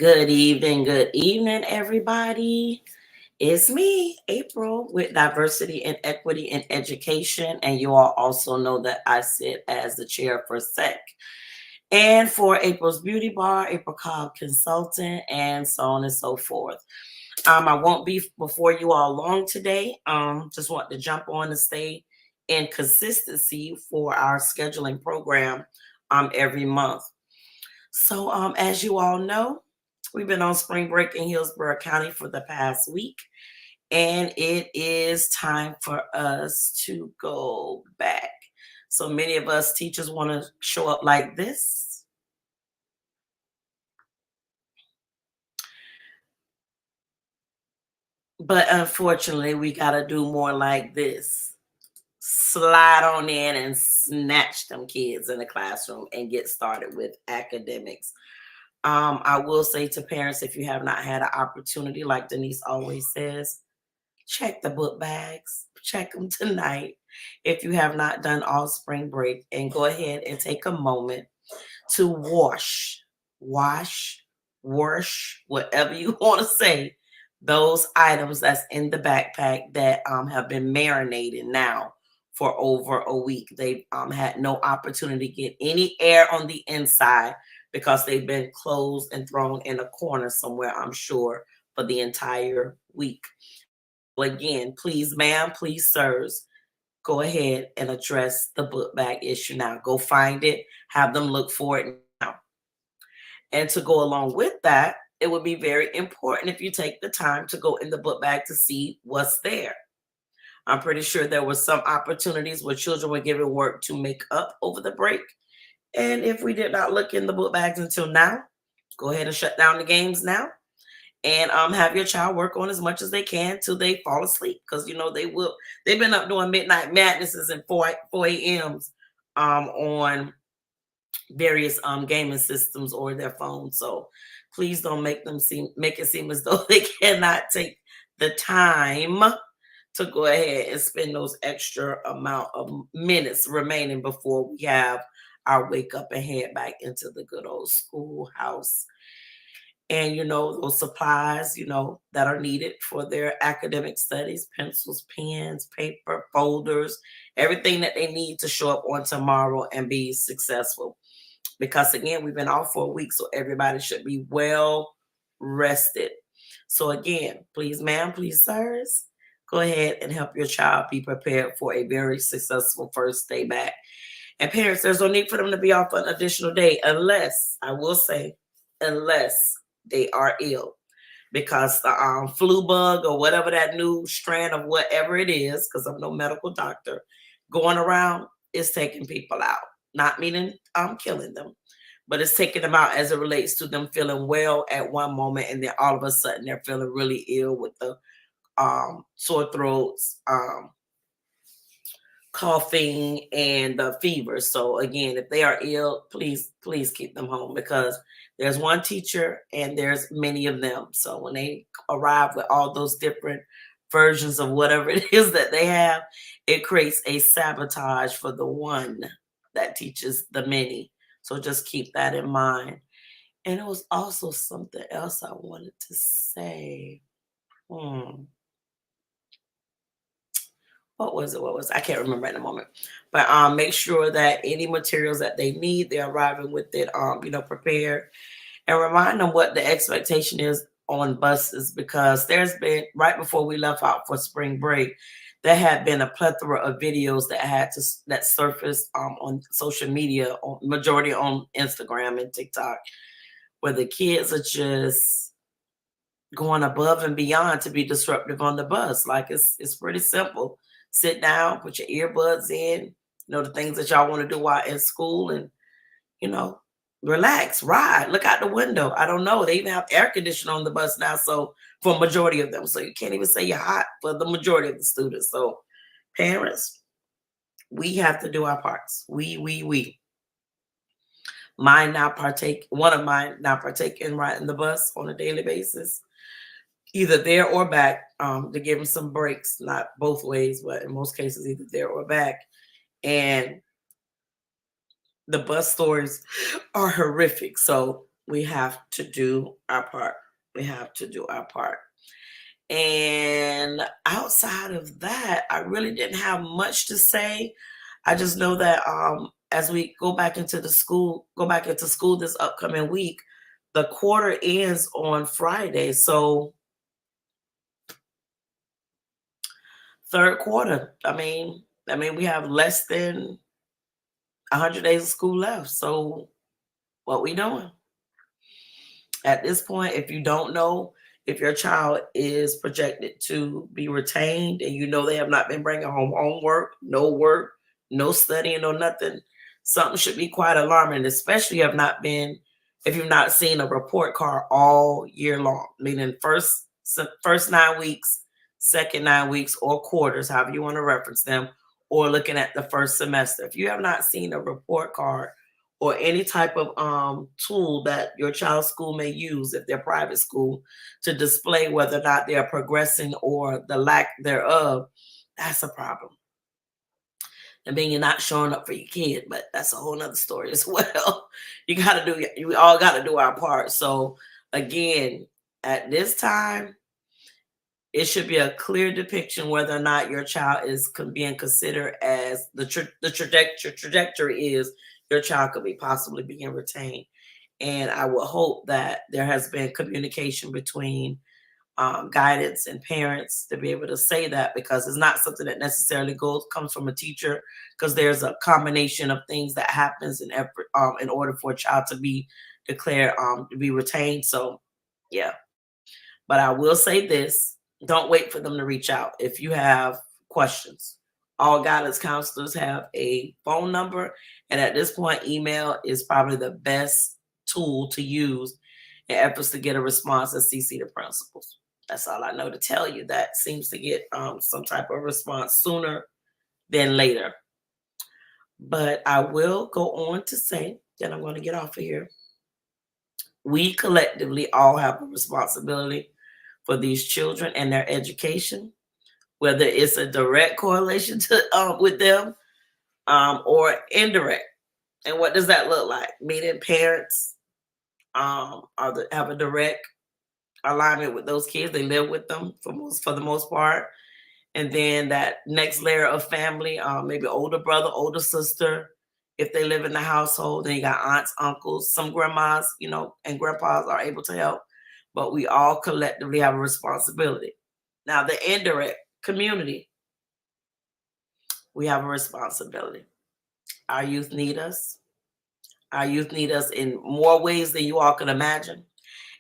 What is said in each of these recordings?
Good evening, everybody. It's me, April, with Diversity and Equity in Education. And you all also know that I sit as the chair for SEC. And for April's Beauty Bar, April Cobb Consultant, and so on and so forth. I won't be before you all long today. Just want to jump on and stay in consistency for our scheduling program every month. So, as you all know, we've been on spring break in Hillsborough County for the past week, and it is time for us to go back. So many of us teachers want to show up like this. But unfortunately, we got to do more like this. Slide on in and snatch them kids in the classroom and get started with academics. I will say to parents, if you have not had an opportunity, like Denise always says, check the book bags, check them tonight if you have not done all spring break, and go ahead and take a moment to wash, whatever you want to say, those items that's in the backpack that have been marinated now for over a week. They've had no opportunity to get any air on the inside because they've been closed and thrown in a corner somewhere, I'm sure, for the entire week. Again, please, ma'am, please, sirs, go ahead and address the book bag issue now. Go find it, have them look for it now. And to go along with that, it would be very important if you take the time to go in the book bag to see what's there. I'm pretty sure there were some opportunities where children were given work to make up over the break. And if we did not look in the book bags until now, go ahead and shut down the games now and have your child work on as much as they can till they fall asleep, because they've been up doing midnight madnesses and 4 a.m.s on various gaming systems or their phones. So please don't make it seem as though they cannot take the time to go ahead and spend those extra amount of minutes remaining before we have our wake up and head back into the good old schoolhouse. And those supplies that are needed for their academic studies: pencils, pens, paper, folders, everything that they need to show up on tomorrow and be successful. Because again, we've been off for a week, so everybody should be well rested. So again, please, ma'am, please, sirs, go ahead and help your child be prepared for a very successful first day back. And parents, there's no need for them to be off an additional day unless, I will say, unless they are ill. Because the flu bug or whatever, that new strand of whatever it is, because I'm no medical doctor, going around is taking people out. Not meaning I'm killing them, but it's taking them out as it relates to them feeling well at one moment, and then all of a sudden they're feeling really ill with the sore throats, coughing, and fever. So again, if they are ill, please keep them home, because there's one teacher and there's many of them. So when they arrive with all those different versions of whatever it is that they have, it creates a sabotage for the one that teaches the many. So just keep that in mind. And it was also something else I wanted to say. What was it? I can't remember at the moment. But make sure that any materials that they need, they're arriving with it, prepared. And remind them what the expectation is on buses, because there's been, right before we left out for spring break, there had been a plethora of videos that surfaced on social media, majority on Instagram and TikTok, where the kids are just going above and beyond to be disruptive on the bus. Like it's pretty simple. Sit down, put your earbuds in, the things that y'all want to do while in school, and relax, ride, look out the window. I don't know. They even have air conditioning on the bus now, so for majority of them. So you can't even say you're hot for the majority of the students. So parents, we have to do our parts. We. One of mine now partake in riding the bus on a daily basis, either there or back, to give them some breaks, not both ways, but in most cases, either there or back. And the bus stories are horrific. So We have to do our part. We have to do our part. And outside of that, I really didn't have much to say. I just know that as we go back into school this upcoming week, the quarter ends on Friday. So third quarter. I mean, we have less than 100 days of school left. So what we doing? At this point, if you don't know if your child is projected to be retained and you know they have not been bringing home homework, no studying, no nothing, something should be quite alarming, especially if you've not seen a report card all year long, meaning first 9 weeks, second 9 weeks, or quarters, however you want to reference them, or looking at the first semester. If you have not seen a report card or any type of tool that your child's school may use if they're private school to display whether or not they're progressing or the lack thereof, that's a problem. I mean, you're not showing up for your kid, but that's a whole nother story as well. We all got to do our part. So again, at this time, it should be a clear depiction whether or not your child is being considered as the trajectory is your child could be possibly being retained. And I would hope that there has been communication between guidance and parents to be able to say that, because it's not something that necessarily comes from a teacher, because there's a combination of things that happens in order for a child to be declared to be retained. So yeah, but I will say this: don't wait for them to reach out if you have questions. All guidance counselors have a phone number, and at this point, email is probably the best tool to use in efforts to get a response and CC the principals. That's all I know to tell you. That seems to get some type of response sooner than later. But I will go on to say that I'm going to get off of here. We collectively all have a responsibility for these children and their education, whether it's a direct correlation to with them or indirect. And what does that look like? Meaning parents have a direct alignment with those kids. They live with them for the most part. And then that next layer of family, maybe older brother, older sister, if they live in the household. Then you got aunts, uncles, some grandmas, and grandpas are able to help. But we all collectively have a responsibility. Now, the indirect community, we have a responsibility. Our youth need us. Our youth need us in more ways than you all can imagine.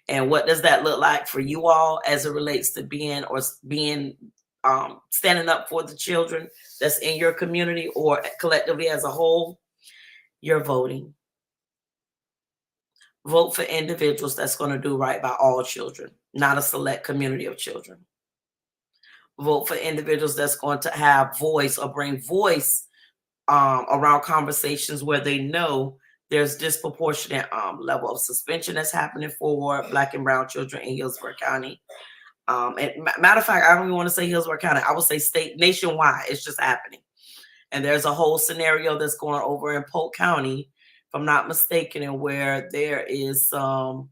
And what does that look like for you all as it relates to being standing up for the children that's in your community or collectively as a whole? You're voting. Vote for individuals that's going to do right by all children, not a select community of children. Vote for individuals that's going to have voice or bring voice around conversations where they know there's disproportionate level of suspension that's happening for Black and brown children in Hillsborough County. And matter of fact, I don't even want to say Hillsborough County. I would say nationwide. It's just happening. And there's a whole scenario that's going over in Polk County, if I'm not mistaken, and where there is some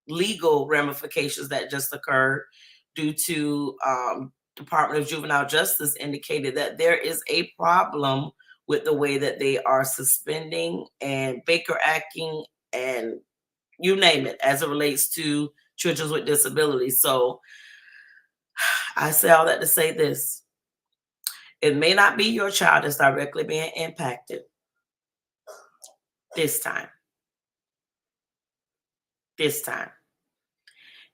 legal ramifications that just occurred due to Department of Juvenile Justice indicated that there is a problem with the way that they are suspending and Baker acting and you name it as it relates to children with disabilities. So I say all that to say this. It may not be your child that's directly being impacted this time. This time.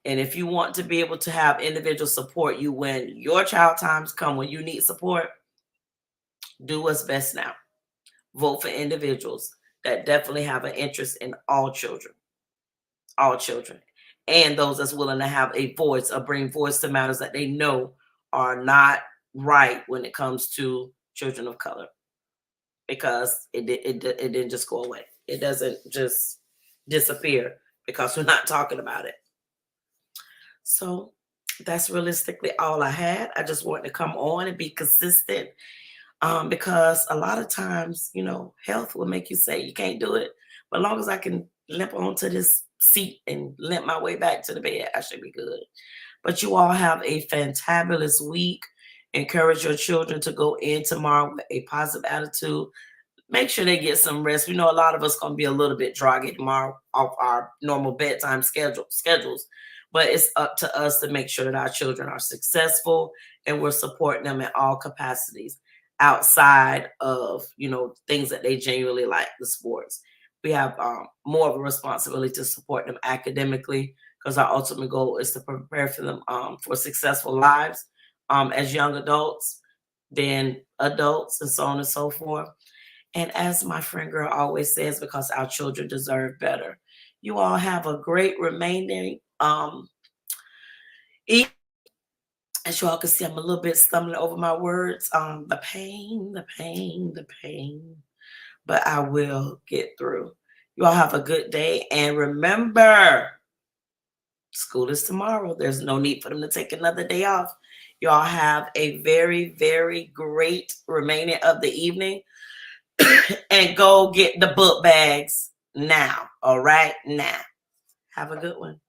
And if you want to be able to have individuals support you when your child times come, when you need support, do what's best now. Vote for individuals that definitely have an interest in all children, and those that's willing to have a voice or bring voice to matters that they know are not right when it comes to children of color, because it didn't just go away. It doesn't just disappear because we're not talking about it. So that's realistically all I had. I just wanted to come on and be consistent because a lot of times, health will make you say you can't do it. But as long as I can limp onto this seat and limp my way back to the bed. I should be good. But you all have a fantabulous week. Encourage your children to go in tomorrow with a positive attitude. Make sure they get some rest. We know a lot of us going to be a little bit droggy tomorrow off our normal bedtime schedules, but it's up to us to make sure that our children are successful and we're supporting them in all capacities outside of, you know, things that they genuinely like, the sports. We have more of a responsibility to support them academically, because our ultimate goal is to prepare for them for successful lives as young adults, then adults, and so on and so forth. And as my friend girl always says, because our children deserve better. You all have a great remaining evening. As you all can see, I'm a little bit stumbling over my words. The pain, the pain, the pain. But I will get through. You all have a good day. And remember, school is tomorrow. There's no need for them to take another day off. You all have a very, very great remaining of the evening. And go get the book bags now. All right, now. Have a good one.